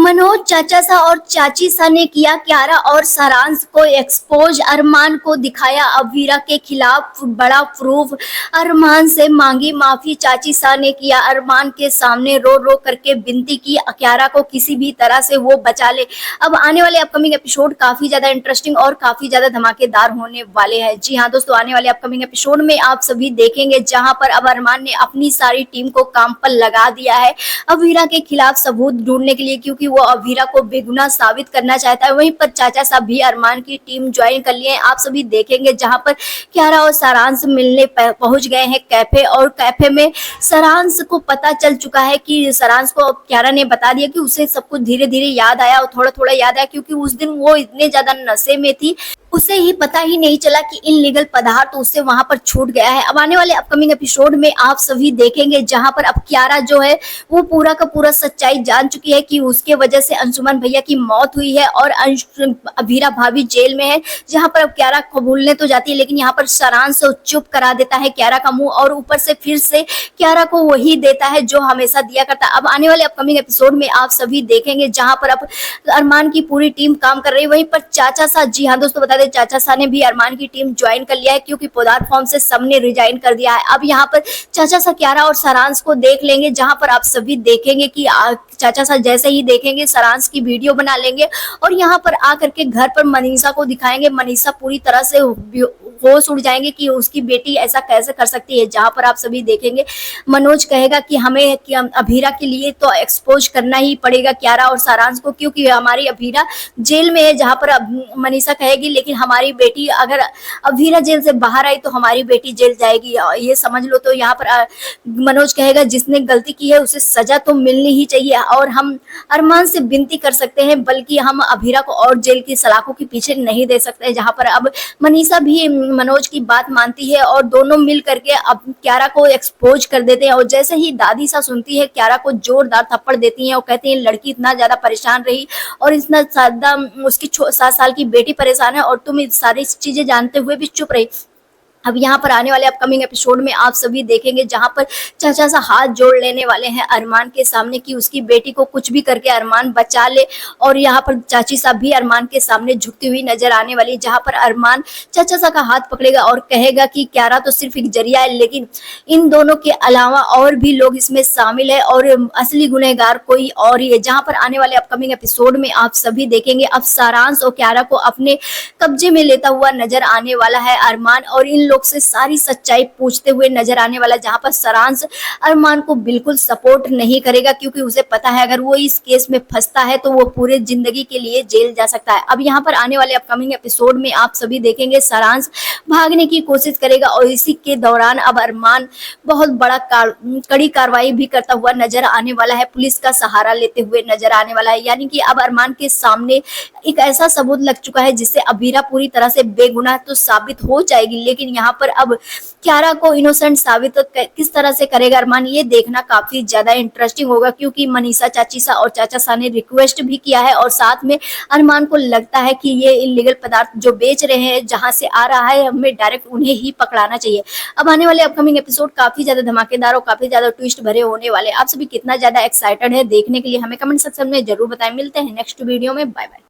मनोज चाचा सा और चाची सा ने किया क्यारा और सारांश को एक्सपोज। अरमान को दिखाया अवीरा के खिलाफ बड़ा प्रूफ। अरमान से मांगी माफी। चाची सा ने किया अरमान के सामने रो रो करके विनती की क्यारा को किसी भी तरह से वो बचा ले। अब आने वाले अपकमिंग एपिसोड काफी ज्यादा इंटरेस्टिंग और काफी ज्यादा धमाकेदार होने वाले हैं। जी हाँ दोस्तों, आने वाले अपकमिंग एपिसोड में आप सभी देखेंगे जहां पर अब अरमान ने अपनी सारी टीम को काम पर लगा दिया है अवीरा के खिलाफ सबूत ढूंढने के लिए, क्योंकि वो अवीरा को बेगुनाह साबित करना चाहता है। वहीं पर चाचा साहब भी अरमान की टीम ज्वाइन कर लिए हैं। आप सभी देखेंगे जहां पर क्यारा और सारांश मिलने पहुंच गए हैं कैफे, और कैफे में सारांश को पता चल चुका है कि सारांश को क्यारा ने बता दिया कि उसे सब कुछ धीरे धीरे याद आया और थोड़ा थोड़ा याद आया, क्योंकि उस दिन वो इतने ज्यादा नशे में थी उसे ही पता ही नहीं चला कि इनलीगल पदार्थ उससे वहां पर छूट गया है। अब आने वाले अपकमिंग एपिसोड में आप सभी देखेंगे जहां पर अब क्यारा जो है वो पूरा का पूरा सच्चाई जान चुकी है कि उसके वजह से अंशुमन भैया की मौत हुई है और अभीरा भाभी जेल में है। जहां पर अब क्यारा कबूलने तो जाती है, लेकिन यहाँ पर सारांश चुप करा देता है क्यारा का मुंह, और ऊपर से फिर से क्यारा को वही देता है जो हमेशा दिया करता है। अब आने वाले अपकमिंग एपिसोड में आप सभी देखेंगे जहां पर अब अरमान की पूरी टीम काम कर रही है। वहीं पर चाचा सा, जी हाँ दोस्तों बता दें, चाचा सा ने भी अरमान की टीम ज्वाइन कर लिया है, क्योंकि पोदार फॉर्म से सबने रिजाइन कर दिया है। अब यहाँ पर चाचा सा क्यारा और सारांश को देख लेंगे, जहां पर आप सभी देखेंगे कि चाचा सा जैसे ही देखेंगे सारांश की वीडियो बना लेंगे और यहाँ पर आकर के घर पर मनीषा को दिखाएंगे। मनीषा पूरी तरह से होश उड़ जाएंगे कि उसकी बेटी ऐसा कैसे कर सकती है। जहां पर आप सभी देखेंगे मनोज कहेगा कि हमें कि अभीरा के लिए तो एक्सपोज करना ही पड़ेगा क्यारा और सारांश को, क्योंकि हमारी अभीरा जेल में है। जहां पर मनीषा कहेगी लेकिन हमारी बेटी, अगर अभीरा जेल से बाहर आई तो हमारी बेटी जेल जाएगी, ये समझ लो। तो यहाँ पर मनोज कहेगा जिसने गलती की है उसे सजा तो मिलनी ही चाहिए, और हम अरमान से विनती कर सकते हैं, बल्कि हम अभीरा को और जेल की सलाखों के पीछे नहीं दे सकते। जहां पर अब मनीषा भी मनोज की बात मानती है और दोनों मिल करके अब क्यारा को एक्सपोज कर देते हैं। और जैसे ही दादी सा सुनती है क्यारा को जोरदार थप्पड़ देती हैं और कहती है लड़की इतना ज्यादा परेशान रही और इतना ज्यादा उसकी 7 साल की बेटी परेशान है और तुम सारी चीजें जानते हुए भी चुप रही। अब यहाँ पर आने वाले अपकमिंग एपिसोड में आप सभी देखेंगे जहां पर चाचा सा हाथ जोड़ लेने वाले हैं अरमान के सामने कि उसकी बेटी को कुछ भी करके अरमान बचा ले, और यहाँ पर चाची साहब भी अरमान के सामने झुकती हुई नजर आने वाली, जहां पर अरमान चाचा सा का हाथ पकड़ेगा और कहेगा कि क्यारा तो सिर्फ एक जरिया है, लेकिन इन दोनों के अलावा और भी लोग इसमें शामिल है और असली गुनहगार कोई और ही है। जहां पर आने वाले अपकमिंग एपिसोड में आप सभी देखेंगे अब सारांश और क्यारा को अपने कब्जे में लेता हुआ नजर आने वाला है अरमान, और इन लोग से सारी सच्चाई पूछते हुए नजर आने वाला, जहां पर सारांश अरमान को बिल्कुल सपोर्ट नहीं करेगा, क्योंकि उसे पता है अगर वो इस केस में फंसता है तो वो पूरे जिंदगी के लिए जेल जा सकता है। अब यहाँ पर आने वाले अपकमिंग एपिसोड में आप सभी देखेंगे सारांश भागने की कोशिश करेगा और इसी के दौरान अब अरमान बहुत बड़ा कड़ी कार्रवाई भी करता हुआ नजर आने वाला है, पुलिस का सहारा लेते हुए नजर आने वाला है। यानी कि अब अरमान के सामने एक ऐसा सबूत लग चुका है जिससे अभीरा पूरी तरह से बेगुनाह तो साबित हो जाएगी, लेकिन यहाँ पर अब क्यारा को इनोसेंट साबित किस तरह से करेगा अरमान, ये देखना काफी ज्यादा इंटरेस्टिंग होगा, क्योंकि मनीषा चाची सा और चाचा सा ने रिक्वेस्ट भी किया है और साथ में अरमान को लगता है कि ये इलीगल पदार्थ जो बेच रहे हैं जहां से आ रहा है हमें डायरेक्ट उन्हें ही पकड़ाना चाहिए। अब आने वाले अपकमिंग एपिसोड काफी ज्यादा धमाकेदार और काफी ज्यादा ट्विस्ट भरे होने वाले। आप सभी कितना ज्यादा एक्साइटेड है देखने के लिए हमें कमेंट सेक्शन में जरूर बताएं। मिलते हैं नेक्स्ट वीडियो में, बाय बाय।